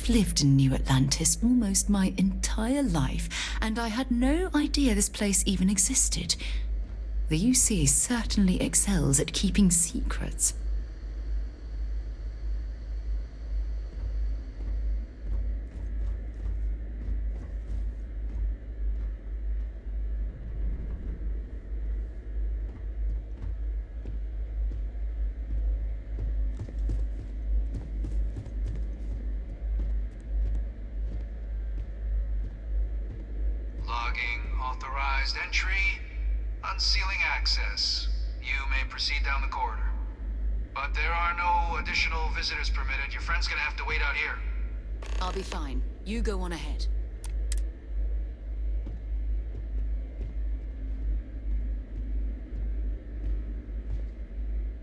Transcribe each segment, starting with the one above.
I've lived in New Atlantis almost my entire life, and I had no idea this place even existed. The UC certainly excels at keeping secrets. Logging authorized entry. Unsealing access. You may proceed down the corridor. But there are no additional visitors permitted. Your friend's gonna have to wait out here. I'll be fine. You go on ahead.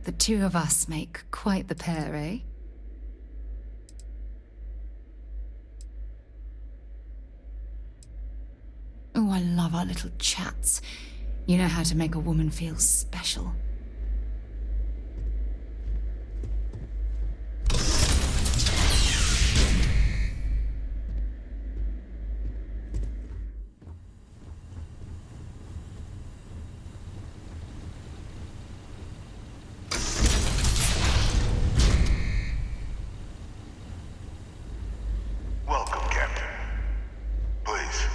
The two of us make quite the pair, eh? Oh, I love our little chats. You know how to make a woman feel special. Welcome, Captain. Please,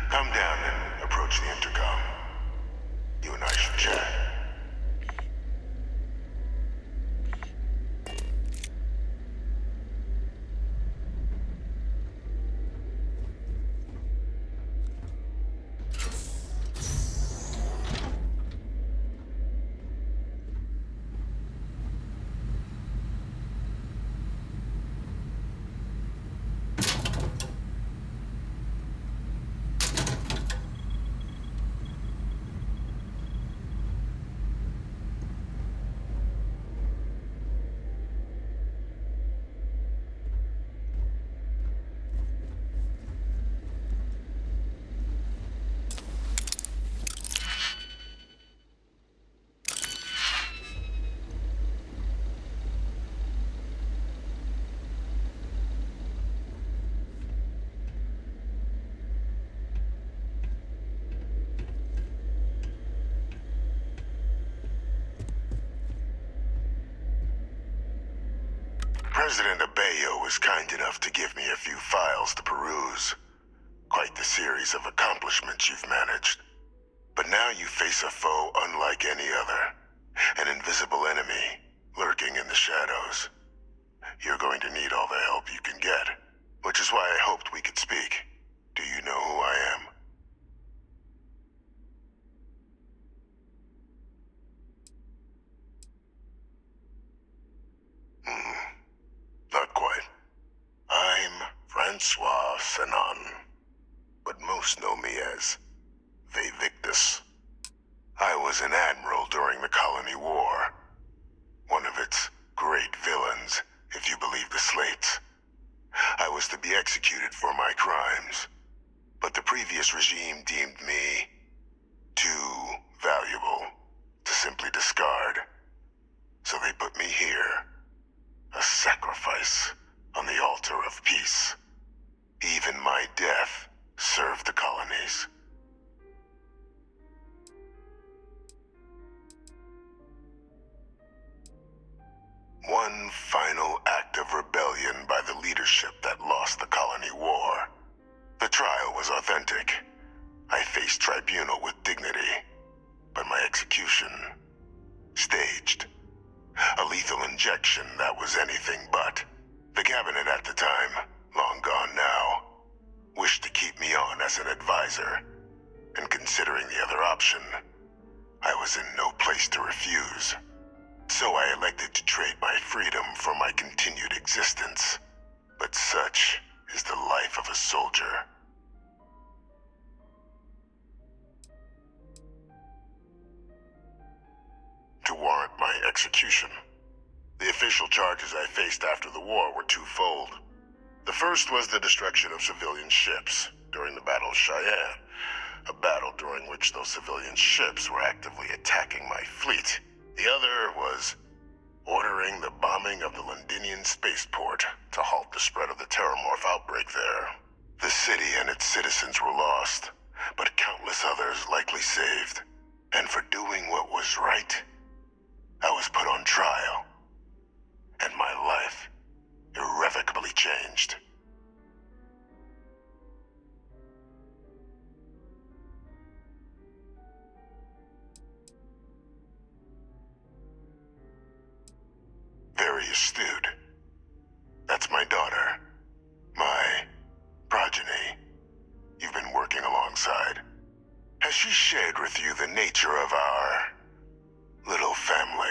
come down and approach the intercom. You and I should chat. President Abeyo was kind enough to give me a few files to peruse. Quite the series of accomplishments you've managed. But now you face a foe unlike any other. An invisible enemy, lurking in the shadows. You're going to need all the help you can get, which is why I hoped we could speak. Do you know who I am? Not quite. I'm Francois Sanon, but most know me as Vivictus. I was an admiral during the Colony War. One of its great villains, if you believe the slates. I was to be executed for my crimes, but the previous regime deemed me too valuable to simply discard. So they put me here. A sacrifice on the altar of peace. Even my death served the colonies. One final act of rebellion by the leadership that lost the colony war. The trial was authentic. I faced tribunal with dignity, but my execution, staged. A lethal injection that was anything but. The cabinet at the time, long gone now, wished to keep me on as an advisor. And considering the other option, I was in no place to refuse. So I elected to trade my freedom for my continued existence. But such is the life of a soldier. To warrant my execution, the official charges I faced after the war were twofold. The first was the destruction of civilian ships during the Battle of Cheyenne, a battle during which those civilian ships were actively attacking my fleet. The other was ordering the bombing of the Londinian spaceport to halt the spread of the Terramorph outbreak there. The city and its citizens were lost, but countless others likely saved. And for doing what was right, I was put on trial, and my life irrevocably changed. Very astute. That's my daughter. My progeny. You've been working alongside. Has she shared with you the nature of our little family?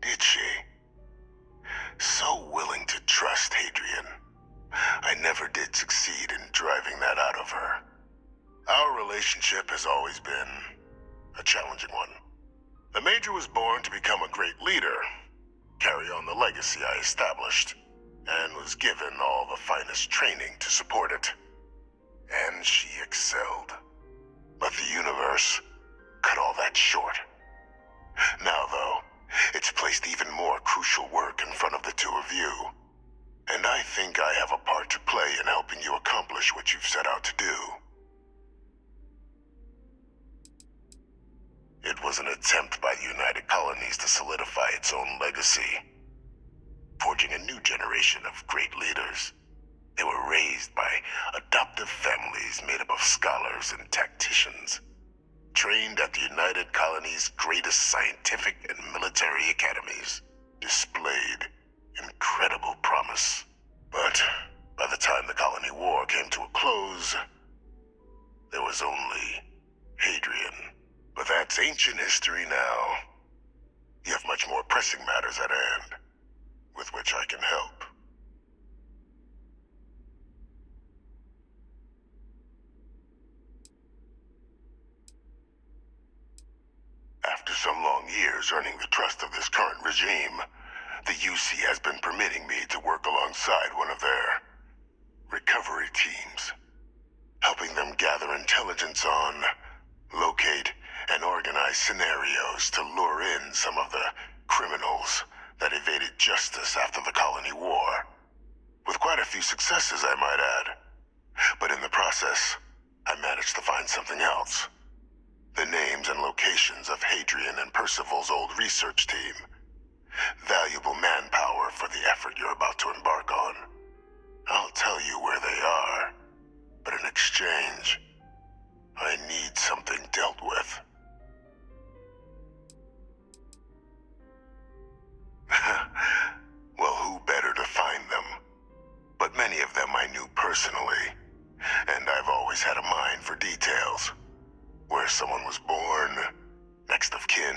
Did she? So willing to trust Hadrian. I never did succeed in driving that out of her. Our relationship has always been a challenging one. The Major was born to become a great leader, carry on the legacy I established, and was given all the finest training to support it. And she excelled. But the universe cut all that short. Now, though, it's placed even more crucial work in front of the two of you. And I think I have a part to play in helping you accomplish what you've set out to do. It was an attempt by the United Colonies to solidify its own legacy, forging a new generation of great leaders. They were raised by adoptive families made up of scholars and tacticians, trained at the United Colonies' greatest scientific and military academies, displayed incredible promise. But by the time the Colony War came to a close, there was only Hadrian. But that's ancient history now. You have much more pressing matters at hand, with which I can help. After some long years earning the trust of this current regime, the UC has been permitting me to work alongside one of their recovery teams, helping them gather intelligence on, locate, and organize scenarios to lure in some of the criminals that evaded justice after the Colony War. With quite a few successes, I might add. But in the process, I managed to find something else. The names and locations of Hadrian and Percival's old research team. Valuable manpower for the effort you're about to embark on. I'll tell you where they are, but in exchange, I need something dealt with. Well, who better to find them? But many of them I knew personally, and I've always had a mind for details. Where someone was born, next of kin.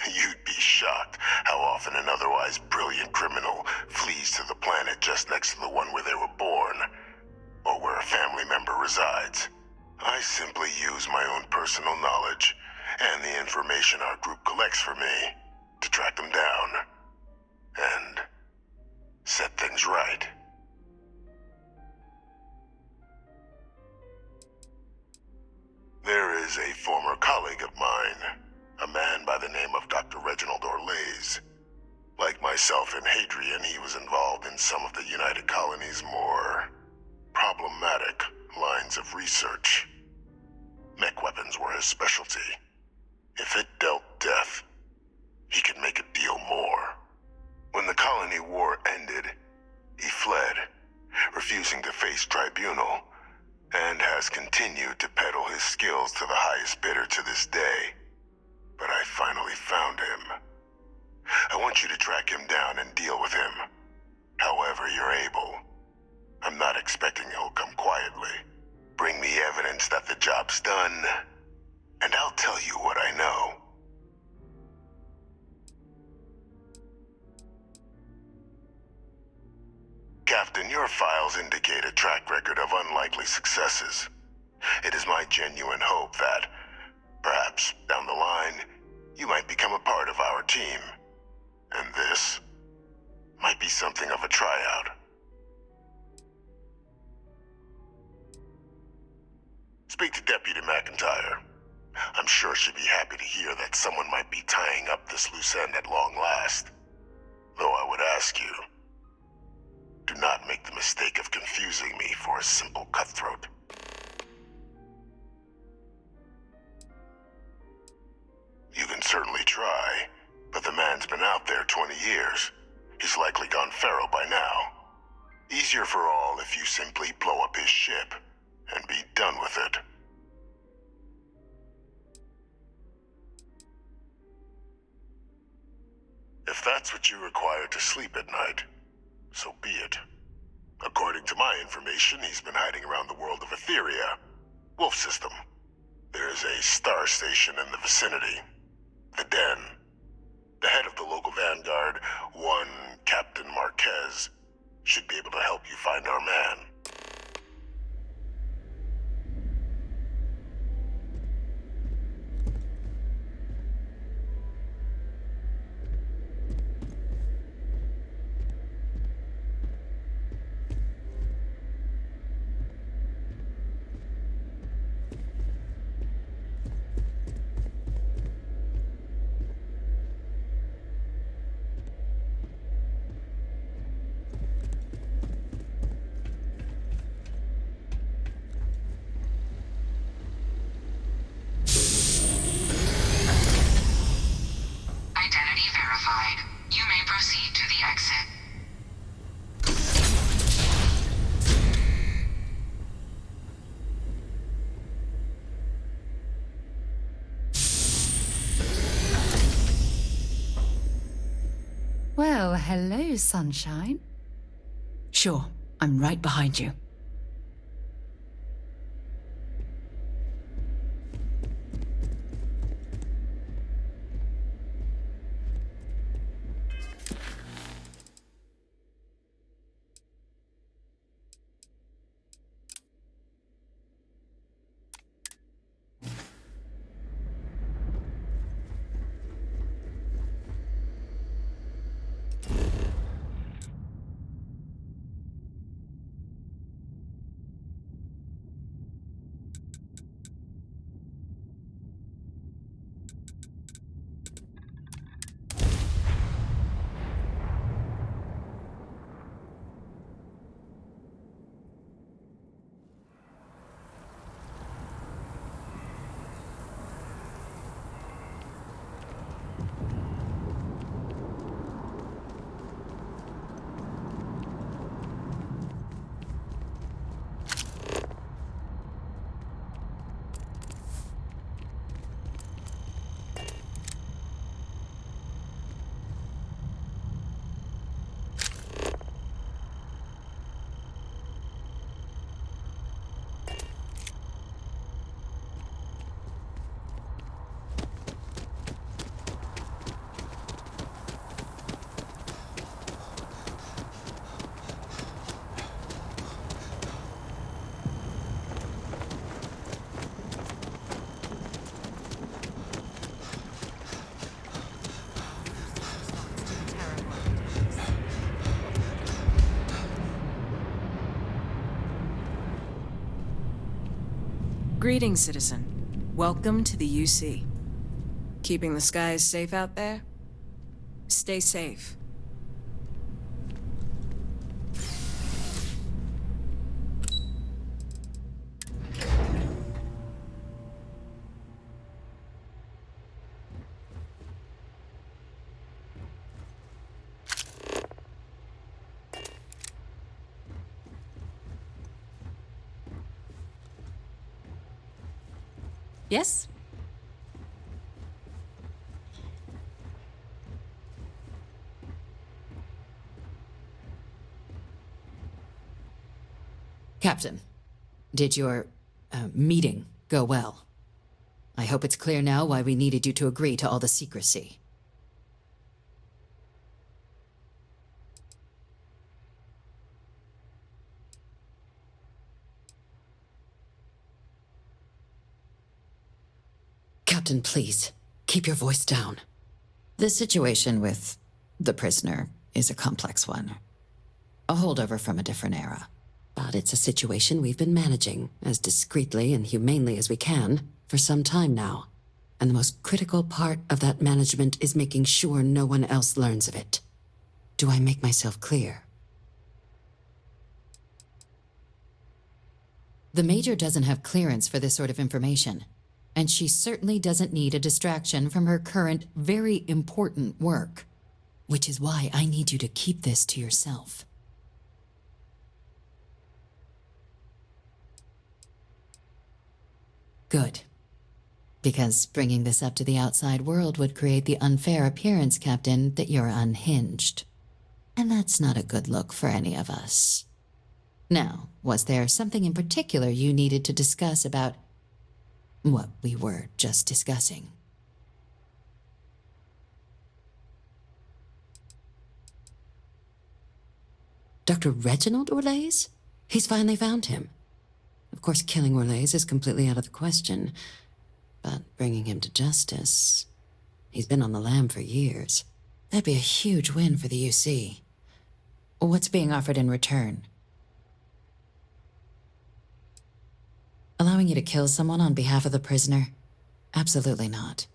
You'd be shocked how often an otherwise brilliant criminal flees to the planet just next to the one where they were born, or where a family member resides. I simply use my own personal knowledge and the information our group collects for me to track them down and set things right. There is a former colleague of mine, a man by the name of Dr. Reginald Orlaise. Like myself and Hadrian, he was involved in some of the United Colonies' more problematic lines of research. Mech weapons were his specialty. If it dealt death, he could make a deal more. When the Colony War ended, he fled, refusing to face tribunal, and has continued to peddle his skills to the highest bidder to this day. But I finally found him. I want you to track him down and deal with him, however you're able. I'm not expecting he'll come quietly. Bring me evidence that the job's done, and I'll tell you what I know. Captain, your files indicate a track record of unlikely successes. It is my genuine hope that, perhaps down the line, you might become a part of our team. And this Might be something of a tryout. Speak to Deputy McIntyre. I'm sure she'd be happy to hear that someone might be tying up this loose end at long last. Though I would ask you, do not make the mistake of confusing me for a simple cutthroat. You can certainly try, but the man's been out there 20 years. He's likely gone feral by now. Easier for all if you simply blow up his ship and be done with it. If that's what you require to sleep at night, so be it. According to my information, he's been hiding around the world of Etheria, Wolf System. There's a star station in the vicinity, the Den. The head of the local vanguard, one Captain Marquez, should be able to help you find our man. Identity verified. You may proceed to the exit. Well, hello, sunshine. Sure, I'm right behind you. Greetings, citizen. Welcome to the UC. Keeping the skies safe out there? Stay safe. Yes? Captain, did your meeting go well? I hope it's clear now why we needed you to agree to all the secrecy. Captain, please, keep your voice down. The situation with the prisoner is a complex one. A holdover from a different era. But it's a situation we've been managing, as discreetly and humanely as we can, for some time now. And the most critical part of that management is making sure no one else learns of it. Do I make myself clear? The Major doesn't have clearance for this sort of information, and she certainly doesn't need a distraction from her current, very important work. Which is why I need you to keep this to yourself. Good. Because bringing this up to the outside world would create the unfair appearance, Captain, that you're unhinged. And that's not a good look for any of us. Now, was there something in particular you needed to discuss about what we were just discussing? Dr. Reginald Orlaise? He's finally found him. Of course, killing Orlaise is completely out of the question. But bringing him to justice... He's been on the lam for years. That'd be a huge win for the UC. What's being offered in return? Allowing you to kill someone on behalf of the prisoner? Absolutely not.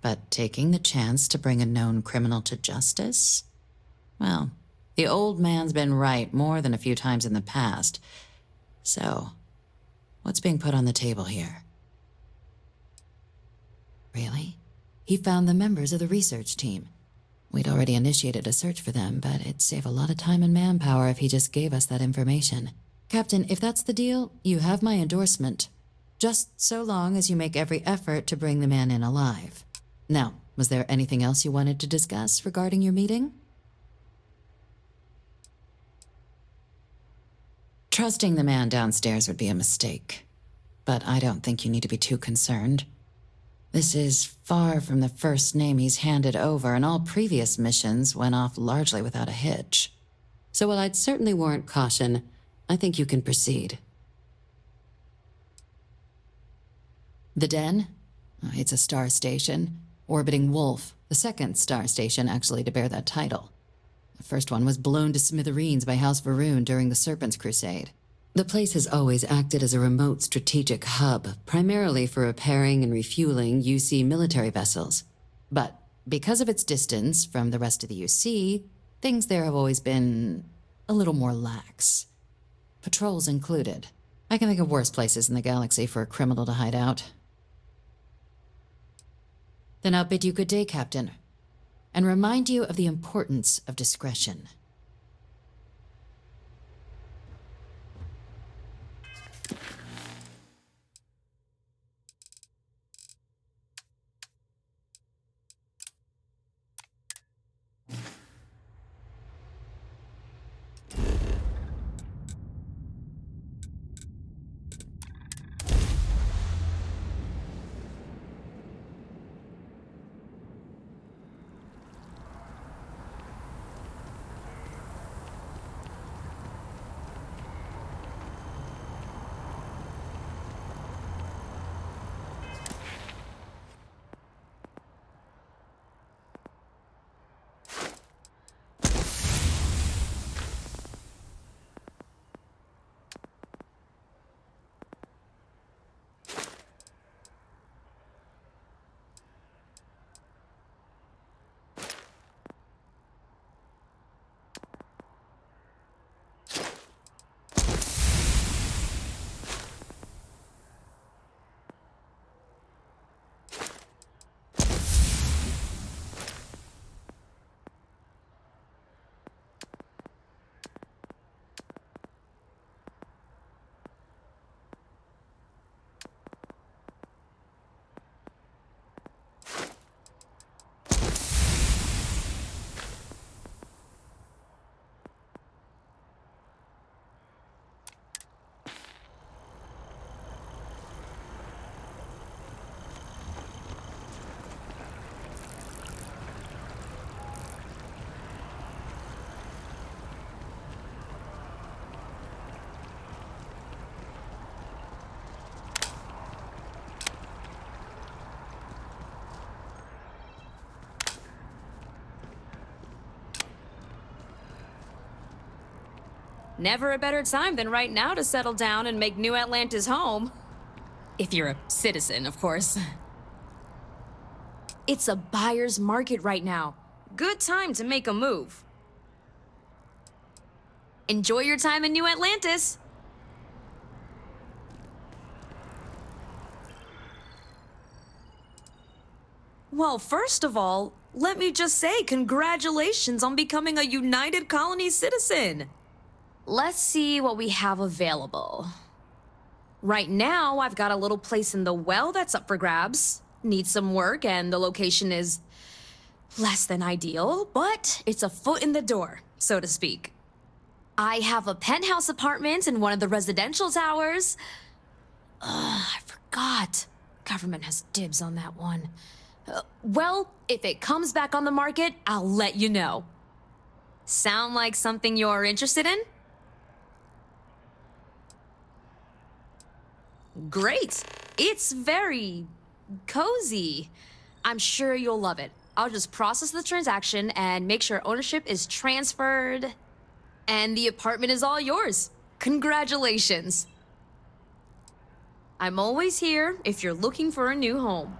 But taking the chance to bring a known criminal to justice? Well, the old man's been right more than a few times in the past. So, what's being put on the table here? Really? He found the members of the research team. We'd already initiated a search for them, but it'd save a lot of time and manpower if he just gave us that information. Captain, if that's the deal, you have my endorsement. Just so long as you make every effort to bring the man in alive. Now, was there anything else you wanted to discuss regarding your meeting? Trusting the man downstairs would be a mistake, but I don't think you need to be too concerned. This is far from the first name he's handed over, and all previous missions went off largely without a hitch. So while I'd certainly warrant caution, I think you can proceed. The Den? It's a star station, orbiting Wolf, the second star station actually to bear that title. The first one was blown to smithereens by House Varun during the Serpent's Crusade. The place has always acted as a remote strategic hub, primarily for repairing and refueling UC military vessels. But because of its distance from the rest of the UC, things there have always been a little more lax. Patrols included. I can think of worse places in the galaxy for a criminal to hide out. Then I'll bid you good day, Captain, and remind you of the importance of discretion. Never a better time than right now to settle down and make New Atlantis home. If you're a citizen, of course. It's a buyer's market right now. Good time to make a move. Enjoy your time in New Atlantis. Well, first of all, let me just say congratulations on becoming a United Colony citizen. Let's see what we have available. Right now, I've got a little place in the well that's up for grabs. Needs some work, and the location is less than ideal, but it's a foot in the door, so to speak. I have a penthouse apartment in one of the residential towers. I forgot. Government has dibs on that one. Well, if it comes back on the market, I'll let you know. Sound like something you're interested in? Great. It's very cozy. I'm sure you'll love it. I'll just process the transaction and make sure ownership is transferred. And the apartment is all yours. Congratulations. I'm always here if you're looking for a new home.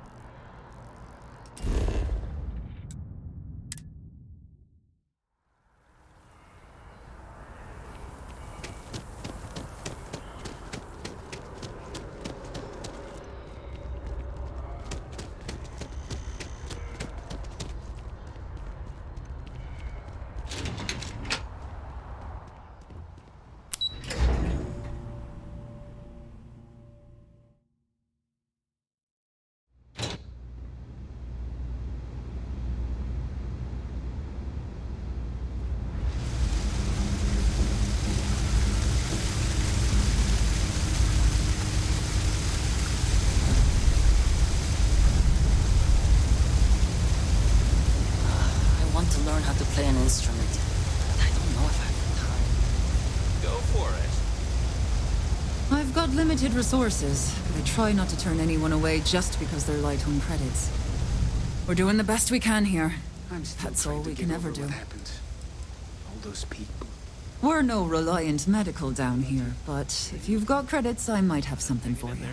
Learn how to play an instrument. I don't know if I have the time. Go for it. I've got limited resources, but I try not to turn anyone away just because they're light on credits. We're doing the best we can here. That's all we can ever do. What happened? All those people. We're no Reliant Medical down here, but if you've got credits, I might have something for you.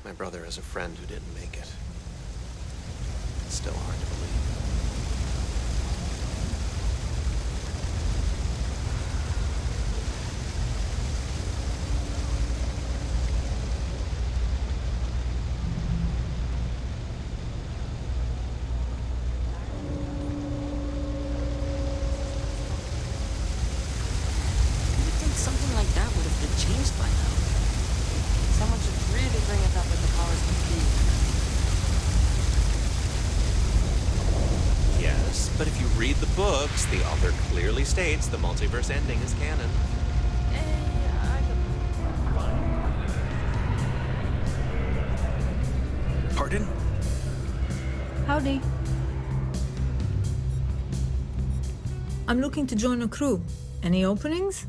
My brother has a friend who didn't make it. It's still hard to believe. You'd think something like that would have been changed by now. Someone should really bring it up with the powers that be. Yes, but if you read the books, the author clearly states the multiverse ending is canon. Pardon? Howdy. I'm looking to join a crew. Any openings?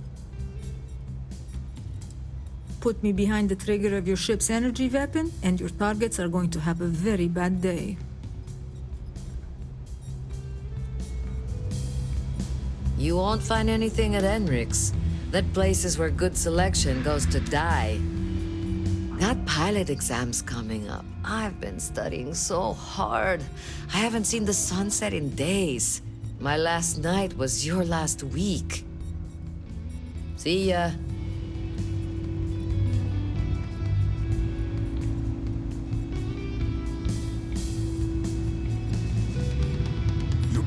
Put me behind the trigger of your ship's energy weapon, and your targets are going to have a very bad day. You won't find anything at Enric's. That place is where good selection goes to die. That pilot exam's coming up. I've been studying so hard. I haven't seen the sunset in days. My last night was your last week. See ya.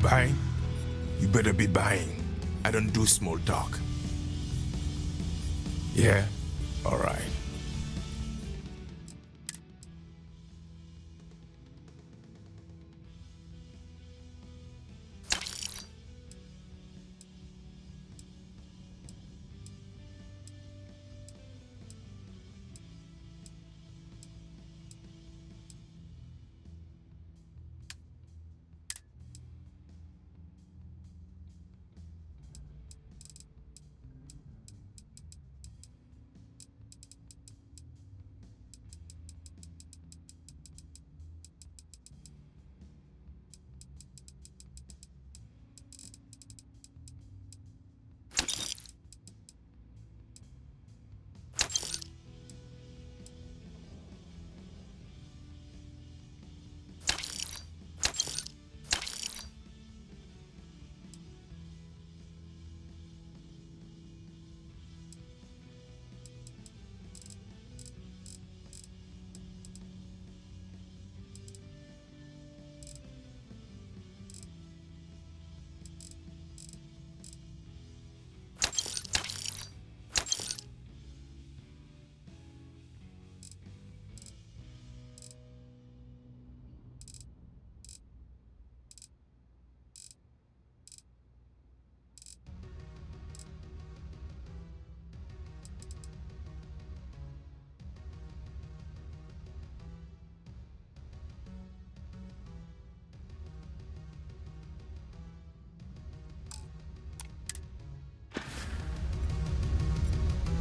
buying? You better be buying. I don't do small talk. Yeah? Alright.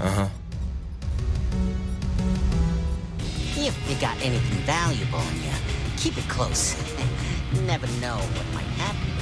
Uh-huh. If you got anything valuable in you, keep it close. Never know what might happen.